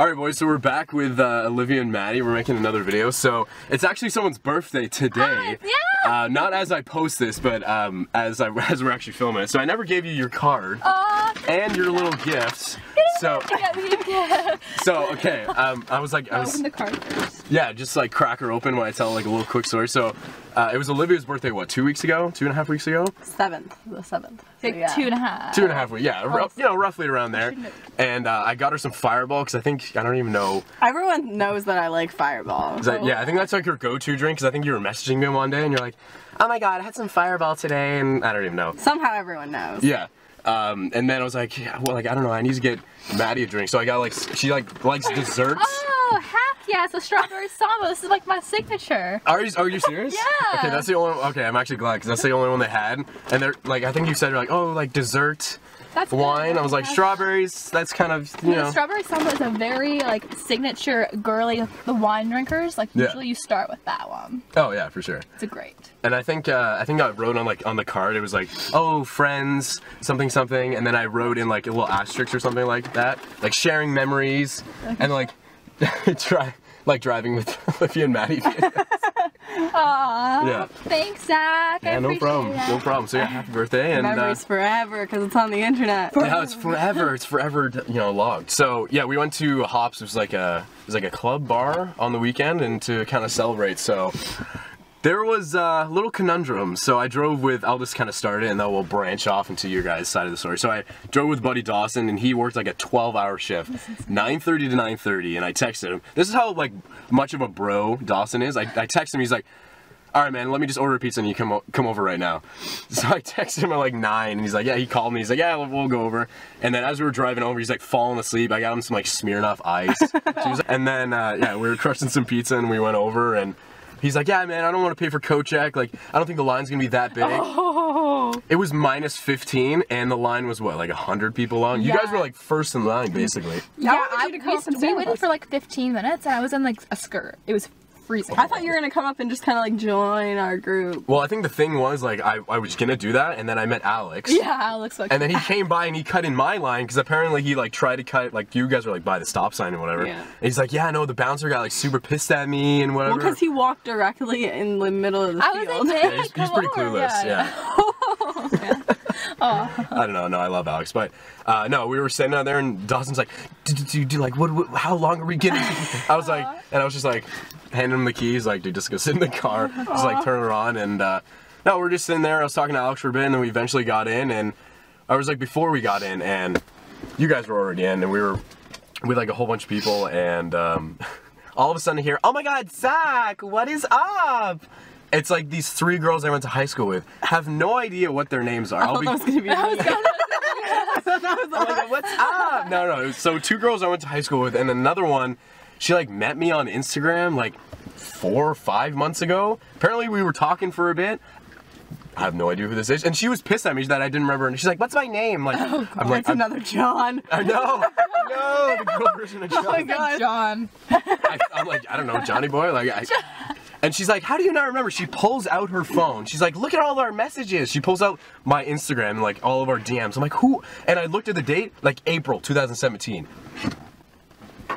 Alright boys, so we're back with Olivia and Maddie. We're making another video. So it's actually someone's birthday today. Yeah! Not as I post this, but as we're actually filming it. So I never gave you your card and your little gifts. So okay, I was open the card first. Yeah, just like crack her open when I tell like a little quick story. So it was Olivia's birthday, what, 2 weeks ago? 2.5 weeks ago? The 7th. Like yeah. 2.5. 2.5 weeks, yeah, you know, roughly around there. And I got her some Fireball because I don't even know. Everyone knows that I like Fireball. Yeah, I think that's like your go-to drink because I think you were messaging me one day and you're like, oh my god, I had some Fireball today, and I don't even know. Somehow everyone knows. Yeah. And then I was like, yeah, well, like, I don't know, I need to get Maddie a drink. So I got like, she like likes desserts. Oh, heck yeah, it's a strawberry samba. This is like my signature. Are you serious? Yeah. Okay, that's the only one. Okay, I'm actually glad because that's the only one they had. And they're like, I think you said you're like, oh, like dessert. That's wine. Good. I was like, strawberries. That's kind of, you know. The strawberry samba is a very like signature girly. The wine drinkers like usually you start with that one. Oh yeah, for sure. It's a great. And I think I wrote on the card. It was like, oh, friends, something something, and then I wrote in like a little asterisk or something like that, like sharing memories, and like driving with Olivia and Maddie. Aww. Yeah. Thanks, Zach. Yeah, no problem. No problem. So yeah, happy birthday. And memories forever because it's on the internet. Yeah, it's forever. It's forever, you know, logged. So yeah, we went to Hops. It was like a club bar on the weekend, and to kind of celebrate. So there was a little conundrum. So I drove with. I'll just kind of start it, and then we'll branch off into your guys' side of the story. So I drove with Buddy Dawson, and he worked like a 12-hour shift, 9:30 to 9:30, and I texted him. This is how like much of a bro Dawson is. I texted him. He's like, all right, man, let me just order a pizza and you come over right now. So I texted him at like 9, and he's like, yeah, he called me. He's like, yeah, we'll go over. And then as we were driving over, he's like falling asleep. I got him some like Smirnoff Ice. And then, yeah, we were crushing some pizza and we went over, and he's like, yeah, man, I don't want to pay for coat check. Like, I don't think the line's going to be that big. Oh. It was -15, and the line was, what, like 100 people long? You guys were like first in line, basically. Yeah, we waited for like 15 minutes, and I was in like a skirt. It was freezing. I thought you were gonna come up and just kind of like join our group. Well, I think the thing was like I was gonna do that, and then I met Alex. Yeah, Alex. And then he came by and he cut in my line because apparently he like tried to cut, like, you guys were like by the stop sign or whatever. Yeah. And he's like, yeah, no, the bouncer got like super pissed at me and whatever. Well, because he walked directly in the middle of the field. Yeah, he's pretty clueless. Yeah. Oh. I don't know. No, I love Alex, but no, we were sitting out there, and Dawson's like, dude, like, how long are we getting? I was like, and I was just like, handing him the keys, like, dude, just go sit in the car, just like turn her on, and no, we're just sitting there. I was talking to Alex for a bit, and then we eventually got in, and I was like, before we got in, and you guys were already in, and we were with like a whole bunch of people, and all of a sudden I hear, oh my God, Zach, what is up? It's like these 3 girls I went to high school with. Have no idea what their names are. I thought that was gonna be I'm like, what's up? No. So 2 girls I went to high school with, and another one, she like met me on Instagram like 4 or 5 months ago. Apparently we were talking for a bit. I have no idea who this is, and she was pissed at me that I didn't remember. And she's like, "What's my name?" Like, oh, I'm like, another John. I know. No, the girl version of John. Oh my God, John. I'm like, I don't know, Johnny boy. Like, and she's like, how do you not remember? She pulls out her phone. She's like, look at all our messages. She pulls out my Instagram and like all of our DMs. I'm like, who? And I looked at the date, like April 2017.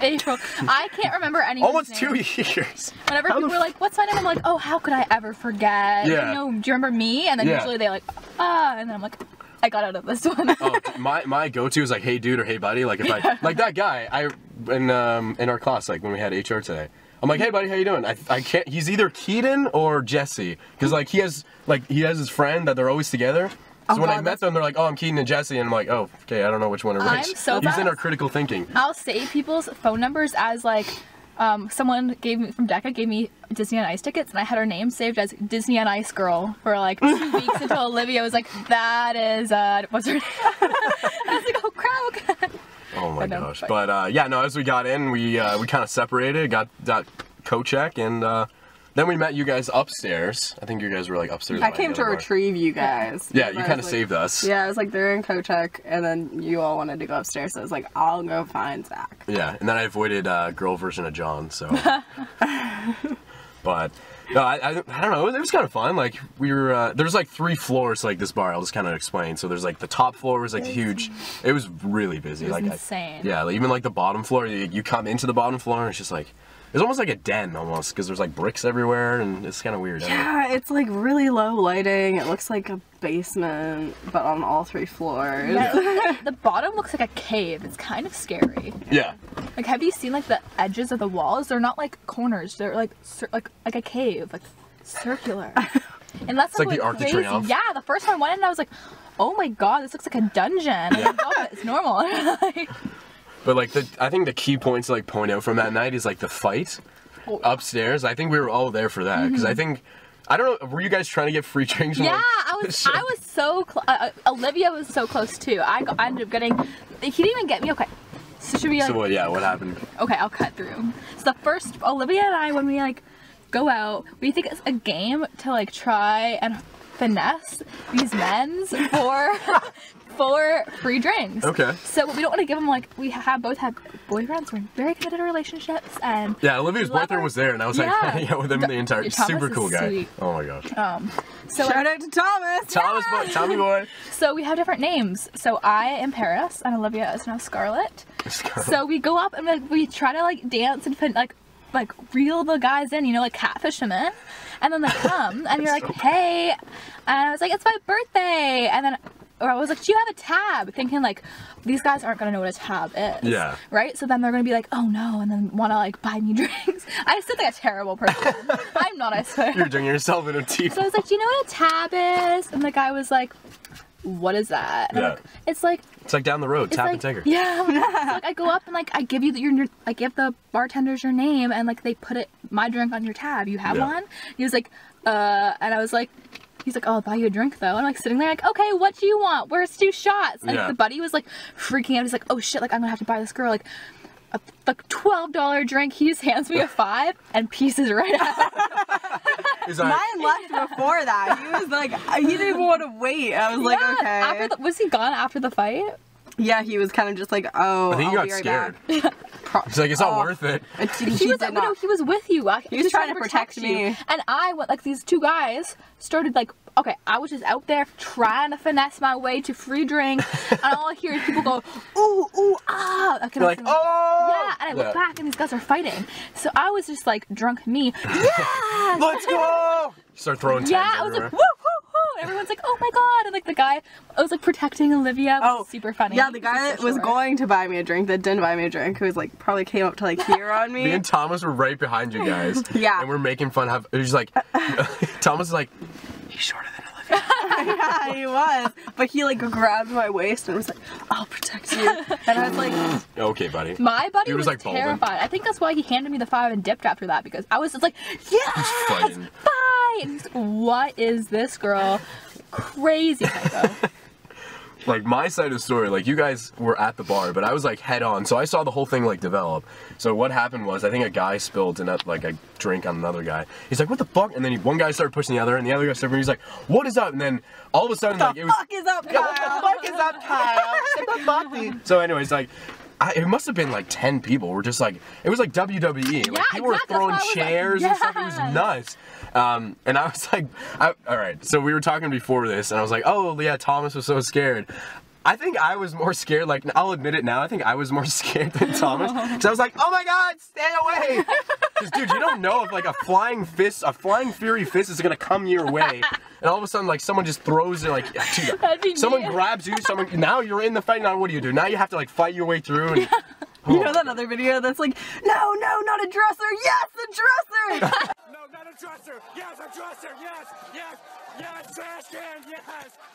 April. I can't remember anyone's Almost name. 2 years. Whenever people were like, what's my name? I'm like, oh, how could I ever forget? Yeah. You know, do you remember me? And then usually they like, and then I'm like, I got out of this one. Oh, my go-to is like, hey dude or hey buddy. Like if I, like that guy, in our class, like when we had HR today. I'm like, hey buddy, how you doing? I can't, he's either Keaton or Jesse. Cause like he has his friend that they're always together. So when I met them, they're like, oh, I'm Keaton and Jesse, and I'm like, oh, okay, I don't know which one to reach. I'm so He's in our critical thinking. I'll save people's phone numbers as like, someone from DECA gave me Disney on Ice tickets, and I had her name saved as Disney on Ice Girl for like 2 weeks until Olivia was like, that is, what's her name? I was like, oh crap. Oh my gosh. But yeah, no, as we got in, we kind of separated, got coat check, and then we met you guys upstairs. I think you guys were like upstairs. I came to retrieve you guys. Yeah, you kind of saved us. Yeah, I was like, they're in coat check, and then you all wanted to go upstairs, so I was like, I'll go find Zach. Yeah, and then I avoided girl version of John, so. But no, I don't know. It was kind of fun. Like we were there's like 3 floors to like this bar. I'll just kind of explain. So there's like the top floor was like huge. It was really busy. It was like insane. Yeah, like, even like the bottom floor. You come into the bottom floor and it's just like it's almost like a den almost because there's like bricks everywhere and it's kind of weird. Yeah, it's like really low lighting. It looks like a basement, but on all 3 floors. Yeah, the bottom looks like a cave. It's kind of scary. Yeah. Like, have you seen like the edges of the walls? They're not like corners. They're like like a cave, like circular. And that's like the Arc de crazy. Triomphe. Yeah, the first time I went in, I was like, oh my god, this looks like a dungeon. I'm like, oh, it's normal. Like, But like I think the key points to like point out from that night is like the fight upstairs. I think we were all there for that because I think I don't know. Were you guys trying to get free drinks? yeah, Like, I was so Olivia was so close too. I ended up getting. He didn't even get me. Okay, so should we like? So what? Yeah, what happened? Okay, I'll cut through. So the first, Olivia and I, when we like go out, we think it's a game to like try and finesse these men's for free drinks. Okay. So we don't want to give them like both have boyfriends. We're in very committed relationships and Yeah, Olivia's boyfriend was there, and I was like hanging out with him the entire. Thomas Super is cool guy. sweet. Oh my gosh. So Shout out to Thomas! Thomas boy, Tommy boy. So we have different names. So I am Paris and Olivia is now Scarlett. So we go up and like we try to like dance and like reel the guys in, you know, like catfish them in, and then they come and you're like, hey, and I was like, it's my birthday, and then. Or I was like, do you have a tab? Thinking like, these guys aren't gonna know what a tab is. Yeah. Right? So then they're gonna be like, oh no, and then wanna like buy me drinks. I just sound like a terrible person. I'm not, I swear. You're doing yourself in a teeth. So I was like, do you know what a tab is? And the guy was like, what is that? And I'm like, it's like down the road, tap like, and take her. Yeah. So like I go up and like I give you I give the bartenders your name and like they put my drink on your tab. You have one? He was like, and I was like, he's like, oh, I'll buy you a drink though. And I'm like sitting there like, okay, what do you want? Where's 2 shots? And the buddy was like freaking out. He's like, oh shit, like I'm gonna have to buy this girl like a $12 drink. He just hands me a $5 and pieces right out. Mine left before that. He was like, he didn't even want to wait. I was like, okay. Was he gone after the fight? Yeah, he was kind of just like, oh, I think he got scared. He's like, it's not worth it. He was with you. He was trying to protect me. And I went, like, these 2 guys started, like, okay, I was just out there trying to finesse my way to free drink. And all I hear is people go, ooh, ooh, ah. You're like, oh! Yeah, and I look back and these guys are fighting. So I was just like, drunk me. Yes! Let's go! Start throwing tens I was everywhere. like, woo, woo, woo. Everyone's like, oh my god. And like the guy, I was like protecting Olivia. Oh, super funny. Yeah, the guy that was going to buy me a drink, that didn't buy me a drink, who was like, probably came up to like here on me. Me and Thomas were right behind you guys. Yeah. And we're making fun of, it was like, Thomas is like, he's shorter than Olivia. Yeah, he was. But he like grabbed my waist and was like, I'll protect you. And I was like, okay, buddy. My buddy was like terrified. balding. I think that's why he handed me the $5 and dipped after that, because I was just like, yes, bye. And he's like, what is this girl? Crazy psycho. Like, my side of the story, like, you guys were at the bar, but I was, like, head on, so I saw the whole thing, like, develop. So what happened was, I think a guy spilled like, a drink on another guy. He's like, what the fuck? And then one guy started pushing the other, and the other guy started, he's like, what is up? And then, all of a sudden, like, it was... What the fuck is up, Kyle? What the fuck is up, Kyle? Shut the fuck. So anyways, like, it must have been, like, 10 people. We're just, like, it was like WWE. Like, people were throwing chairs and stuff. It was nuts. And I was like, alright, so we were talking before this, and I was like, oh, yeah, Thomas was so scared. I think I was more scared, like, I'll admit it now, I think I was more scared than Thomas. Because I was like, oh my god, stay away! Because, dude, you don't know if, like, a flying fury fist is gonna come your way. And all of a sudden, like, someone just throws it, like, dude, someone grabs you, now you're in the fight, now what do you do? Now you have to, like, fight your way through, and... You know that other video that's like, no, not a dresser, yes, a dresser! No, not a dresser, yes, a dresser, yes, trash can, yes,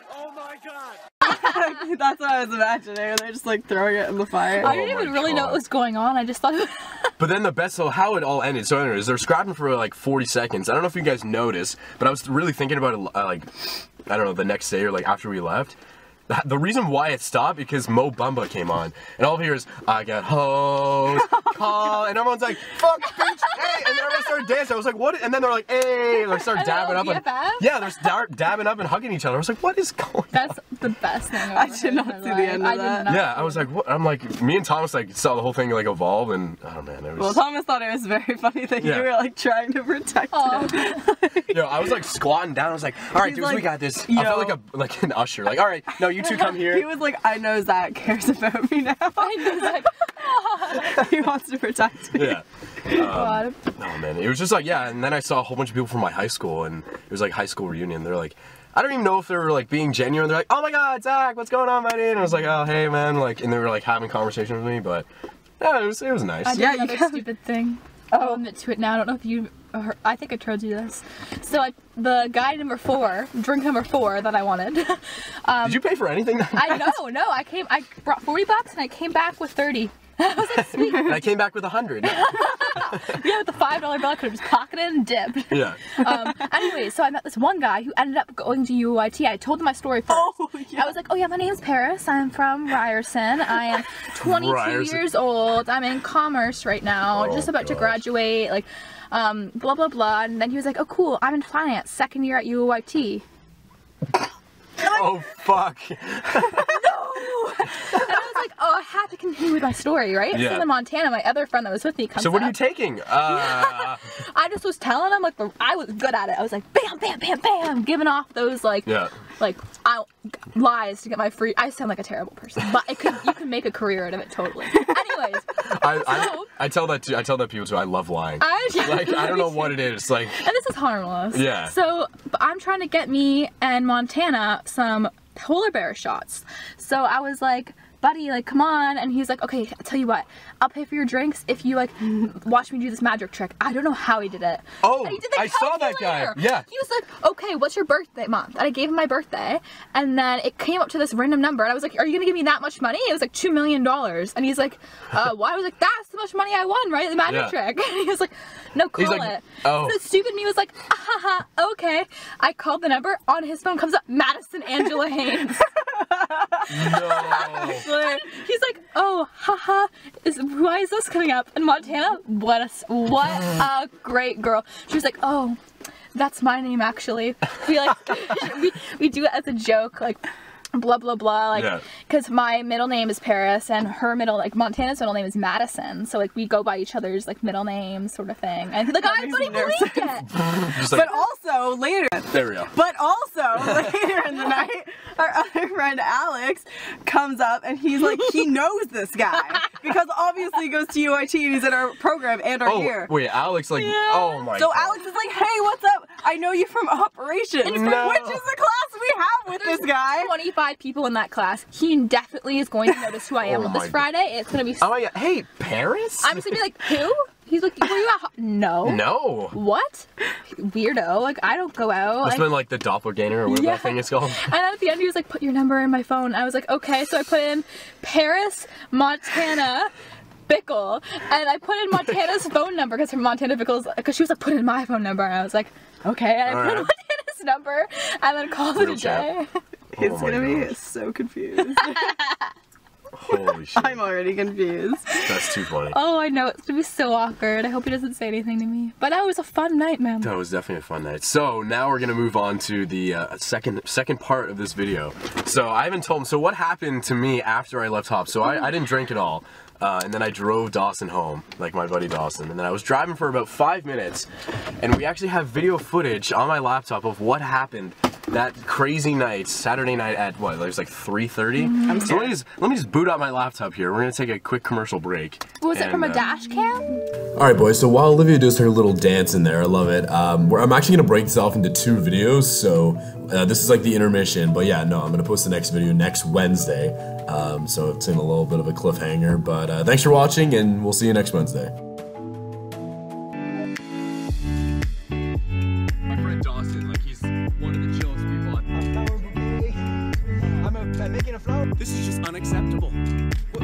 oh my god. That's what I was imagining, they're just like throwing it in the fire. I didn't even really know what was going on, I just thought it But then the best, so how it all ended, so anyways, they're scrapping for like 40 seconds. I don't know if you guys noticed, but I was really thinking about it, like, I don't know, the next day or like after we left. The reason why it stopped because Mo Bamba came on, and all of here is I got hoes, call, and everyone's like, fuck, bitch, hey, and I started dancing. I was like, what? And then they're like, hey, and I started dabbing up. BFF? Yeah, they're dabbing up and hugging each other. I was like, what is going on? That's the best thing I've I did not see the end of that. Yeah, I was like, what? I'm like, me and Thomas like saw the whole thing like evolve, and oh man, it was. Well, Thomas thought it was very funny that you were like trying to protect him. You know, I was like squatting down. I was like, all right, dudes, we got this. I felt like an usher. Like, all right, no, you two come here. He was like, I know Zach cares about me now. I know Zach. He wants to protect me. Yeah. Oh man, it was just like, yeah, and then I saw a whole bunch of people from my high school, and it was like high school reunion. They're like, I don't even know if they were like being genuine. They're like, oh my god, Zach, what's going on, buddy? And I was like, oh hey man, like, and they were like having conversation with me, but yeah, it was nice. I did another stupid thing. I'll admit to it now. I don't know if you heard, I think I told you this. So the guy number 4, drink number 4 that I wanted. Did you pay for anything? I brought $40 and I came back with 30. I was like, sweet. And I came back with 100. Yeah, with the $5 bill, I could have just pocketed and dipped. Yeah. Anyway, so I met this one guy who ended up going to UIT. I told him my story first. Oh, yeah. I was like, oh yeah, my name's Paris. I'm from Ryerson. I am 22 years old. I'm in commerce right now, just about to graduate. Like, blah blah blah. And then he was like, oh cool, I'm in finance, 2nd year at UIT. Oh fuck. And I was like, oh, I had to continue with my story, right? Yeah. So in Montana, my other friend that was with me comes So what are up. you taking? I just was telling him, like, I was good at it. I was like, bam, bam, bam, bam, giving off those, like, lies to get my free. I sound like a terrible person, but you can make a career out of it totally. Anyways, I tell that to people too. I love lying. I don't know what it is. Like, and this is harmless. Yeah. So but I'm trying to get me and Montana some polar bear shots. So I was like, buddy, like, come on. And he's like, okay, I'll tell you what, I'll pay for your drinks if you, like, watch me do this magic trick. I don't know how he did it. Oh, he did the I saw that guy. Yeah. He was like, okay, what's your birthday month? And I gave him my birthday. And then it came up to this random number. And I was like, are you going to give me that much money? It was like $2 million. And he's like, why? I was like, that's the much money I won, right? The magic trick. And he was like, no, call it. Oh. So stupid me was like, haha, okay. I called the number. On his phone comes up, Madison Angela Haynes. No. He's like, oh, haha, why is this coming up? And Montana, what a great girl. She was like, oh, that's my name actually. We like, we do it as a joke, like, blah blah blah, like, because my middle name is Paris and her Montana's middle name is Madison, so like we go by each other's like middle names sort of thing. And the guy couldn't believe it. But also later, there we go. But also later in the night, our other friend Alex comes up and he's like, he knows this guy because obviously he goes to UIT and he's in our program and our year. Wait, Alex, like, oh my. So Alex is like, hey, what's up? I know you from operations, which is the class we have with this guy. 25 people in that class. He definitely is going to notice who I am this Friday. It's gonna be. Oh my god! Hey, Paris. I'm just gonna be like, who? He's like, were you at? No. No. What? Weirdo. Like, I don't go out. Must have been like the doppelganger or whatever that thing is called. And at the end, he was like, put your number in my phone. I was like, okay. So I put in Paris, Montana, Bickle, and I put in Montana's phone number because her Montana Bickle's, because she was like, put in my phone number, and I was like, okay. And I put in Montana's number and then called it a day. He's gonna be so confused. Holy shit. I'm already confused. That's too funny. Oh, I know. It's gonna be so awkward. I hope he doesn't say anything to me. But that was a fun night, man. That was definitely a fun night. So now we're gonna move on to the second part of this video. So I haven't told him. So what happened to me after I left Hop? So I didn't drink at all. And then I drove Dawson home, like my buddy Dawson, and then I was driving for about 5 minutes, and we actually have video footage on my laptop of what happened that crazy night, Saturday night at what, it was like 3:30? So let me just boot up my laptop here. We're gonna take a quick commercial break. Was it from a dash cam? Alright boys, so while Olivia does her little dance in there, I love it, I'm actually gonna break this off into 2 videos, so this is like the intermission, but yeah, no, I'm gonna post the next video next Wednesday, so it's in a little bit of a cliffhanger, but thanks for watching, and we'll see you next Wednesday. My friend Dawson, like, he's one of the chillest people I'm making a flow. This is just unacceptable. What?